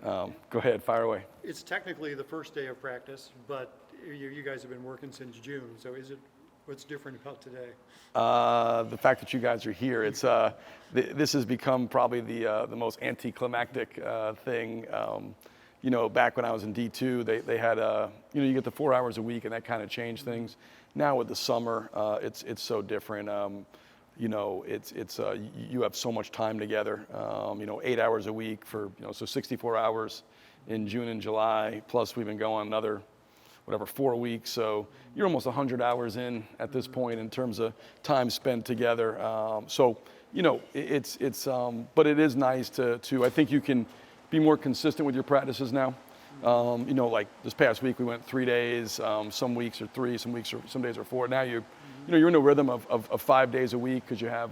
Go ahead, fire away. It's technically the first day of practice, but you guys have been working since June. So what's different about today? The fact that you guys are here, this has become probably the most anticlimactic thing. Back when I was in D2, they had you get the 4 hours a week, and that kind of changed things. Now with the summer, it's so different. You have so much time together. 8 hours a week for so 64 hours in June and July. Plus we've been going another 4 weeks. So you're almost 100 hours in at this point in terms of time spent together. But it is nice to I think you can be more consistent with your practices now. Like this past week we went 3 days. Some weeks are 3, some days are 4. Now you're in a rhythm of 5 days a week because you have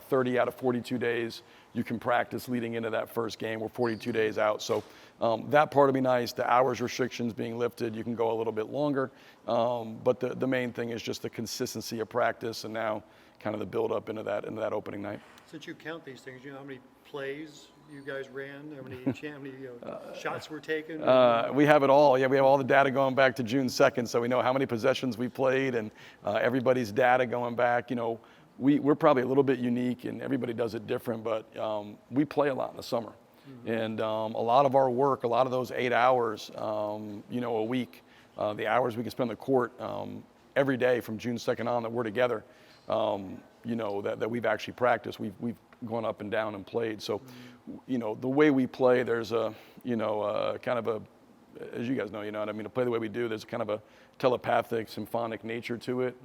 30 out of 42 days you can practice leading into that first game. We're 42 days out. So that part will be nice. The hours restrictions being lifted, you can go a little bit longer. But the main thing is just the consistency of practice and now kind of the build up into that opening night. Since you count these things, you know how many plays you guys ran, how many shots were taken? We have it all. Yeah, we have all the data going back to June 2nd, so we know how many possessions we played and everybody's data going back. We're probably a little bit unique, and everybody does it different, but we play a lot in the summer. And a lot of our work, a lot of those 8 hours, a week, the hours we can spend on the court every day from June 2nd on that we're together, that we've actually practiced. We've gone up and down and played. So, the way we play, there's a, kind of a, as you guys know, what I mean, to play the way we do, there's kind of a telepathic, symphonic nature to it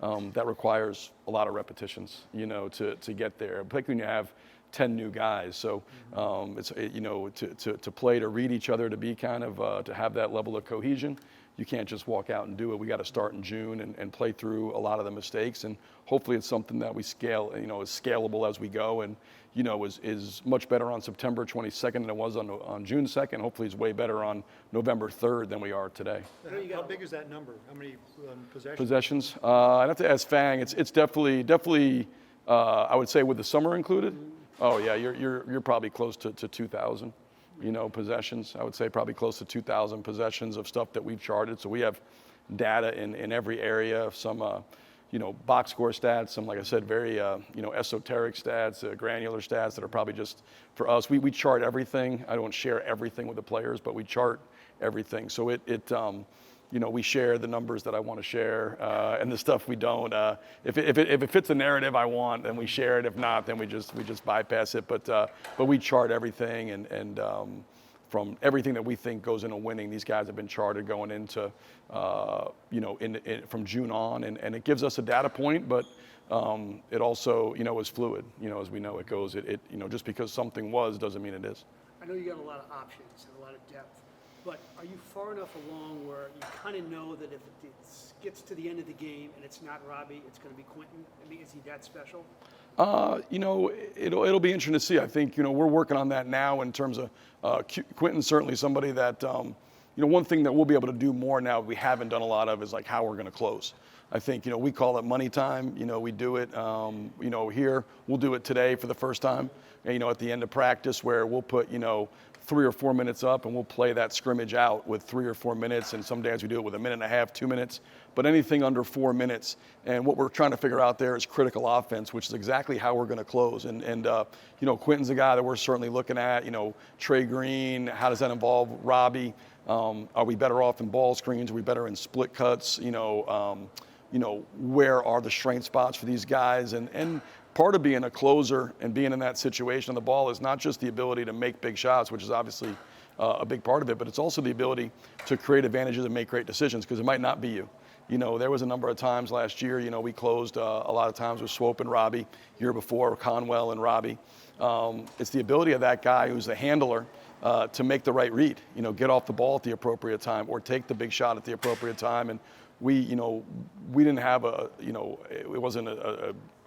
that requires a lot of repetitions, to get there, particularly when you have 10 new guys. So to play, to read each other, to be kind of, to have that level of cohesion, you can't just walk out and do it. We got to start in June and play through a lot of the mistakes. And hopefully it's something that we scale, is scalable as we go. And, is much better on September 22nd than it was on June 2nd. Hopefully it's way better on November 3rd than we are today. How big is that number? How many possessions? Possessions? I'd have to ask Fang. It's definitely I would say with the summer included. Oh yeah, you're probably close to 2,000. Possessions. I would say probably close to 2,000 possessions of stuff that we've charted. So we have data in every area, some, box score stats, some, like I said, very, esoteric stats, granular stats that are probably just for us. We chart everything. I don't share everything with the players, but we chart everything. So we share the numbers that I want to share, and the stuff we don't. If it fits the narrative I want, then we share it. If not, then we just bypass it. But we chart everything, and from everything that we think goes into winning, these guys have been charted going into, from June on, and it gives us a data point, but it also, is fluid. As we know, it goes. Just because something was doesn't mean it is. I know you got a lot of options and a lot of depth. But are you far enough along where you kind of know that if it gets to the end of the game and it's not Robbie, it's going to be Quentin? I mean, is he that special? It'll be interesting to see. I think, we're working on that now in terms of Quentin's certainly somebody that, one thing that we'll be able to do more now we haven't done a lot of is like how we're going to close. I think, we call it money time. We do it, here. We'll do it today for the first time, at the end of practice where we'll put, 3 or 4 minutes up and we'll play that scrimmage out with 3 or 4 minutes. And some days we do it with 1.5 minutes, 2 minutes, but anything under 4 minutes. And what we're trying to figure out there is critical offense, which is exactly how we're going to close. And Quentin's a guy that we're certainly looking at, Trey Green, how does that involve Robbie? Are we better off in ball screens? Are we better in split cuts? Where are the strength spots for these guys? And part of being a closer and being in that situation on the ball is not just the ability to make big shots, which is obviously a big part of it, but it's also the ability to create advantages and make great decisions, because it might not be you. There was a number of times last year, we closed a lot of times with Swope and Robbie, year before Conwell and Robbie. It's the ability of that guy who's the handler to make the right read, get off the ball at the appropriate time or take the big shot at the appropriate time. And we didn't have it wasn't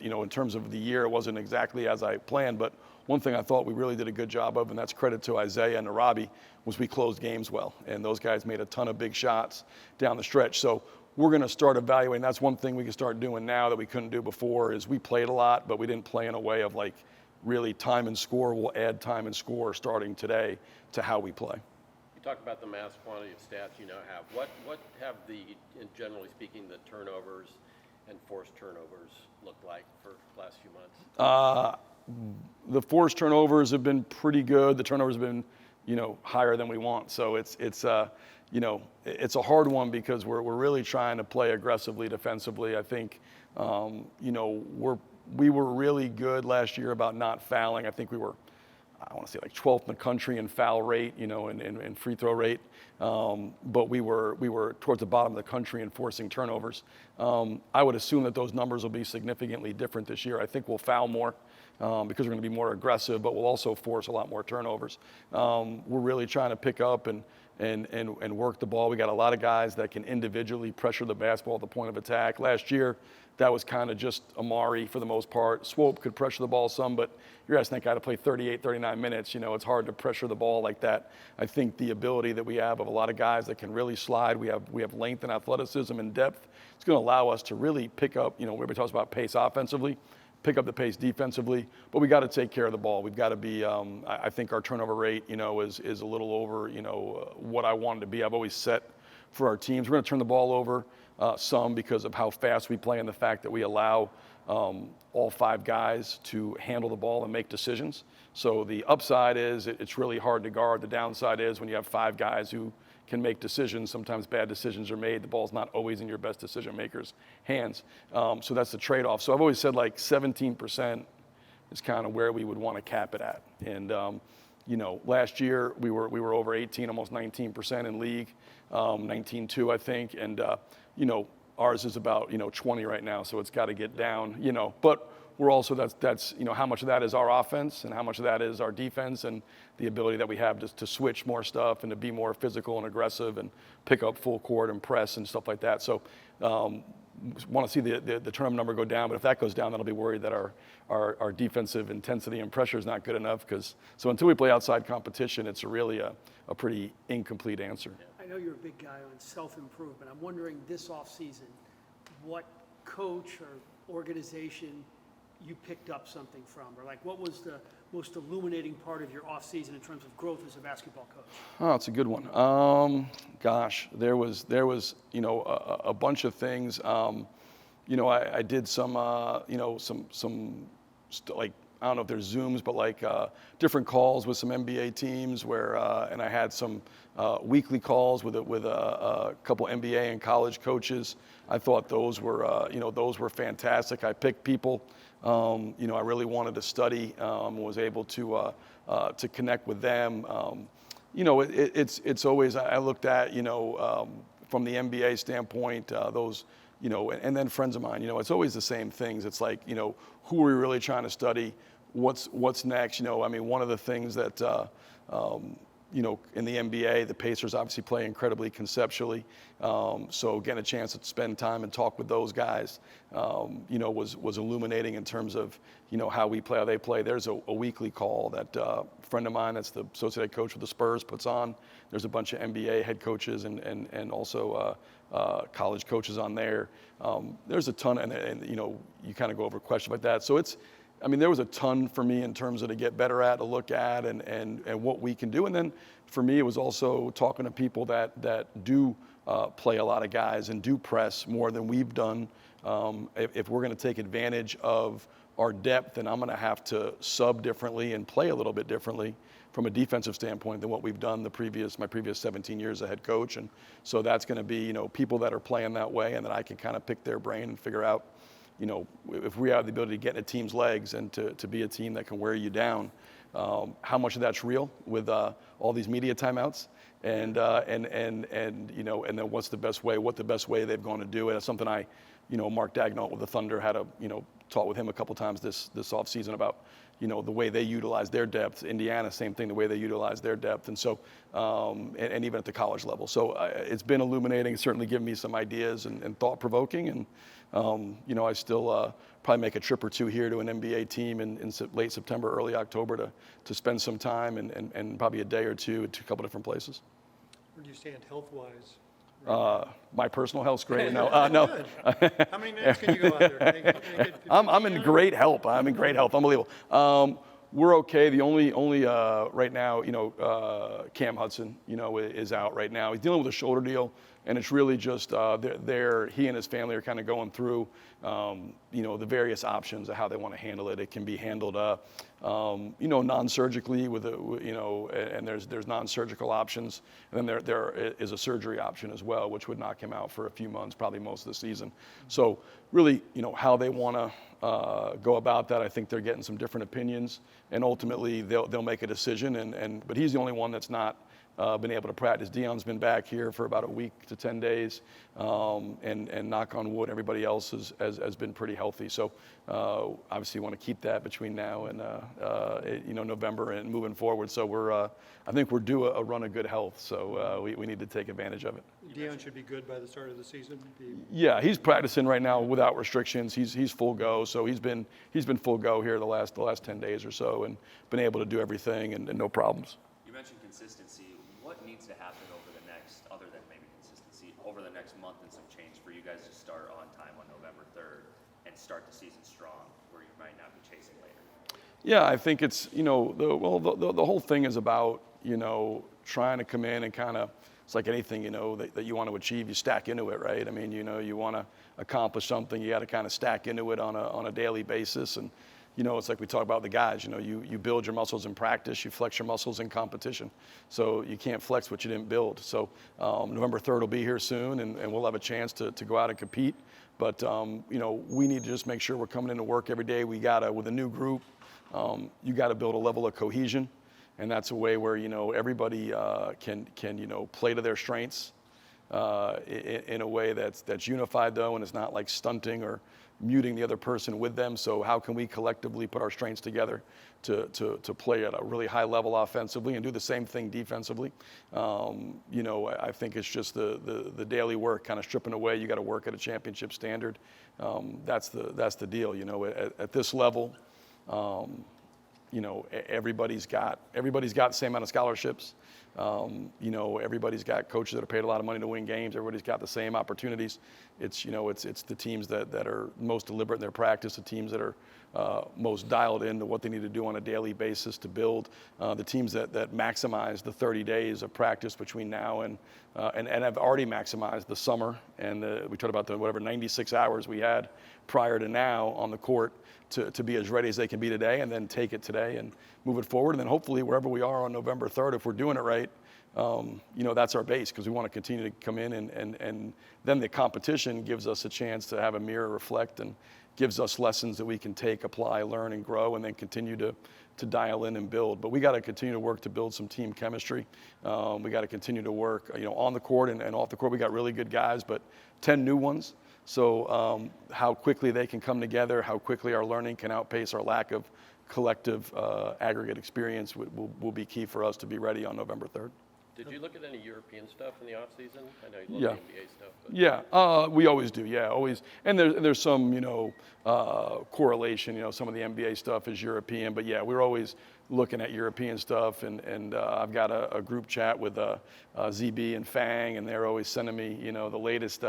in terms of the year, it wasn't exactly as I planned, but one thing I thought we really did a good job of, and that's credit to Isaiah and to Robbie, was we closed games well. And those guys made a ton of big shots down the stretch. So we're going to start evaluating. That's one thing we can start doing now that we couldn't do before is we played a lot, but we didn't play in a way of like, really time and score. We'll add time and score starting today to how we play. You talked about the mass quantity of stats you now have. What have generally speaking, the turnovers and forced turnovers looked like for the last few months? The forced turnovers have been pretty good. The turnovers have been, higher than we want. So it's a hard one because we're really trying to play aggressively defensively. I think, we were really good last year about not fouling. I think we were, I want to say like 12th in the country in foul rate, and free throw rate. But we were towards the bottom of the country in forcing turnovers. I would assume that those numbers will be significantly different this year. I think we'll foul more because we're going to be more aggressive, but we'll also force a lot more turnovers. We're really trying to pick up and work the ball. We got a lot of guys that can individually pressure the basketball at the point of attack. Last year, that was kind of just Amari for the most part. Swope could pressure the ball some, but you're asking that guy to play 38, 39 minutes. It's hard to pressure the ball like that. I think the ability that we have of a lot of guys that can really slide, we have length and athleticism and depth. It's going to allow us to really pick up, everybody talks about pace offensively, pick up the pace defensively, but we got to take care of the ball. We've got to be, I think our turnover rate, is a little over, what I wanted to be. I've always set for our teams. We're going to turn the ball over some because of how fast we play and the fact that we allow all 5 guys to handle the ball and make decisions. So the upside is it's really hard to guard. The downside is when you have 5 guys who can make decisions, sometimes bad decisions are made. The ball's not always in your best decision maker's hands. So that's the trade-off. So I've always said like 17% is kind of where we would want to cap it at. And last year we were over 18, almost 19% in league, 19.2 I think, and ours is about 20 right now, so it's got to get down. But we're also that's how much of that is our offense and how much of that is our defense and the ability that we have to switch more stuff and to be more physical and aggressive and pick up full court and press and stuff like that. So want to see the turnover number go down, but if that goes down, then I'll be worried that our defensive intensity and pressure is not good enough. So until we play outside competition, it's really a pretty incomplete answer. I know you're a big guy on self-improvement. I'm wondering this offseason, what coach or organization you picked up something from, or like what was the most illuminating part of your offseason in terms of growth as a basketball coach? Oh, that's a good one. There was a bunch of things. I did some like, I don't know if there's Zooms, but like different calls with some NBA teams where, and I had some weekly calls with a couple NBA and college coaches. I thought those were fantastic. I picked people, I really wanted to study, was able to connect with them. It's always, I looked at, from the NBA standpoint, those, and then friends of mine, it's always the same things. It's like, who are we really trying to study? What's next? One of the things that, in the NBA, the Pacers obviously play incredibly conceptually. So getting a chance to spend time and talk with those guys, was illuminating in terms of, how we play, how they play. There's a weekly call that a friend of mine that's the associate head coach with the Spurs puts on. There's a bunch of NBA head coaches and also college coaches on there. There's a ton, and you kind of go over questions like that. So there was a ton for me in terms of to get better at, to look at, and what we can do. And then for me, it was also talking to people that do play a lot of guys and do press more than we've done. If we're going to take advantage of our depth, then I'm going to have to sub differently and play a little bit differently from a defensive standpoint than what we've done my previous 17 years as head coach. And so that's going to be, people that are playing that way, and that I can kind of pick their brain and figure out, if we have the ability to get in a team's legs and to be a team that can wear you down, how much of that's real with all these media timeouts, and then what the best way they've gone to do it. It's something Mark Dagnall with the Thunder had taught with him a couple times this offseason about, the way they utilize their depth. Indiana, same thing, the way they utilize their depth. And so, and even at the college level. So it's been illuminating. It's certainly given me some ideas and thought-provoking. And, I still probably make a trip or two here to an NBA team in late September, early October to spend some time and probably a day or two to a couple different places. Where do you stand health-wise? My personal health's great. No. Good. How many minutes can you go out there? I'm in great health. Unbelievable. we're okay. The only right now, Cam Hudson, is out right now. He's dealing with a shoulder deal, and it's really just he and his family are kind of going through, the various options of how they want to handle it. It can be handled, non-surgically and there's non-surgical options, and then there is a surgery option as well, which would knock him out for a few months, probably most of the season. So really, how they want to go about that, I think they're getting some different opinions, and ultimately they'll make a decision. But he's the only one that's not been able to practice. Deion's been back here for about a week to 10 days, and knock on wood, everybody else has been pretty healthy. So obviously, want to keep that between now and November and moving forward. So I think we're due a run of good health. So we need to take advantage of it. Deion should be good by the start of the season. Yeah, he's practicing right now without restrictions. He's full go. So he's been full go here the last 10 days or so, and been able to do everything and no problems. You mentioned consistency. What needs to happen other than maybe consistency, over the next month and some change for you guys to start on time on November 3rd and start the season strong, where you might not be chasing later? Yeah, I think it's, the whole thing is about, trying to come in and kind of, it's like anything, that you want to achieve, you stack into it, right? I mean, you want to accomplish something, you got to kind of stack into it on a daily basis. And, it's like we talk about the guys, you build your muscles in practice, you flex your muscles in competition. So you can't flex what you didn't build. So November 3rd will be here soon, and we'll have a chance to go out and compete. But, we need to just make sure we're coming into work every day. We got to, with a new group, you got to build a level of cohesion. And that's a way where, everybody can play to their strengths in a way that's unified, though, and it's not like stunting or muting the other person with them. So how can we collectively put our strengths together to play at a really high level offensively and do the same thing defensively? I think it's just the daily work, kind of stripping away. You got to work at a championship standard. That's the deal. At this level, everybody's got the same amount of scholarships. Everybody's got coaches that are paid a lot of money to win games. Everybody's got the same opportunities. It's the teams that are most deliberate in their practice, the teams that are most dialed into what they need to do on a daily basis to build, the teams that maximize the 30 days of practice between now and have already maximized the summer. And we talked about the 96 hours we had prior to now on the court to be as ready as they can be today, and then take it today and move it forward. And then hopefully wherever we are on November 3rd, if we're doing it right, that's our base, because we want to continue to come in and then the competition gives us a chance to have a mirror reflect and gives us lessons that we can take, apply, learn, and grow, and then continue to dial in and build. But we got to continue to work to build some team chemistry. We got to continue to work, on the court and off the court. We got really good guys, but 10 new ones. So how quickly they can come together, how quickly our learning can outpace our lack of collective aggregate experience will be key for us to be ready on November 3rd. Did you look at any European stuff in the off season? I know you Yeah. look at NBA stuff. But Yeah, we always do. Yeah, always. And there's some, correlation. Some of the NBA stuff is European, but yeah, we're always looking at European stuff. And I've got a group chat with ZB and Fang, and they're always sending me, the latest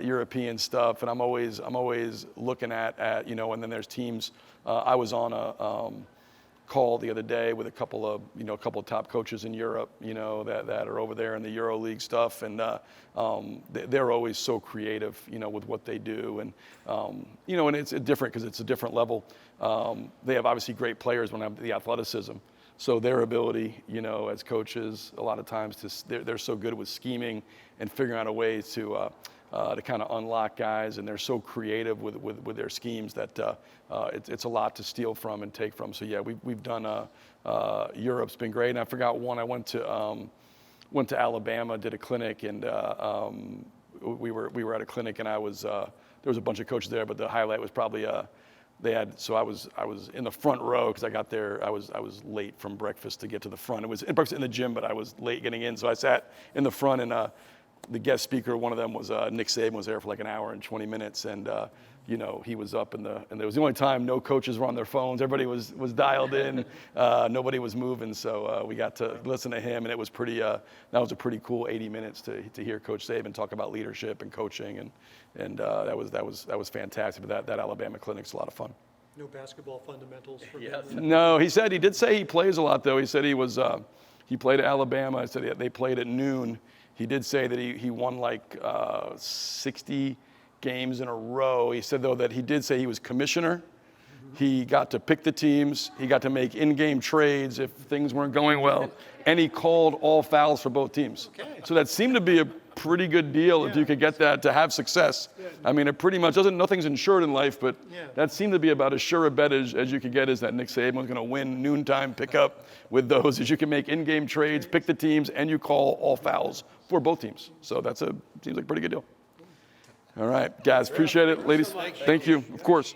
European stuff. And I'm always looking at and then there's teams. I was on a call the other day with a couple of top coaches in Europe, that are over there in the EuroLeague stuff, and they're always so creative, with what they do, and and it's different because it's a different level. They have obviously great players when they have the athleticism, so their ability, as coaches, a lot of times they're so good with scheming and figuring out a way to kind of unlock guys, and they're so creative with their schemes that it's a lot to steal from and take from. So yeah, we've done Europe's been great, and I forgot one. I went to Alabama, did a clinic, and we were at a clinic, and there was a bunch of coaches there, but the highlight was probably they had. So I was in the front row because I got there. I was late from breakfast to get to the front. It was breakfast in the gym, but I was late getting in, so I sat in the front, and the guest speaker, one of them was Nick Saban, was there for like an hour and 20 minutes, and he was up and it was the only time no coaches were on their phones. Everybody was dialed in. Nobody was moving, so we got to listen to him, and it was pretty. That was a pretty cool 80 minutes to hear Coach Saban talk about leadership and coaching, and that was fantastic. But that Alabama clinic's a lot of fun. No basketball fundamentals for Yes. them? No, he did say he plays a lot though. He said he played at Alabama. I said they played at noon. He did say that he won like 60 games in a row. He said though that he did say he was commissioner. He got to pick the teams. He got to make in-game trades if things weren't going well. And he called all fouls for both teams. Okay. So that seemed to be a pretty good deal if you could get that to have success. I mean, it pretty much nothing's insured in life, but Yeah. that seemed to be about as sure a bet as you could get is that Nick Saban was going to win noontime pickup with those, as you can make in-game trades, pick the teams, and you call all fouls for both teams. So seems like a pretty good deal. All right, guys, appreciate it. Ladies, thank you, of course.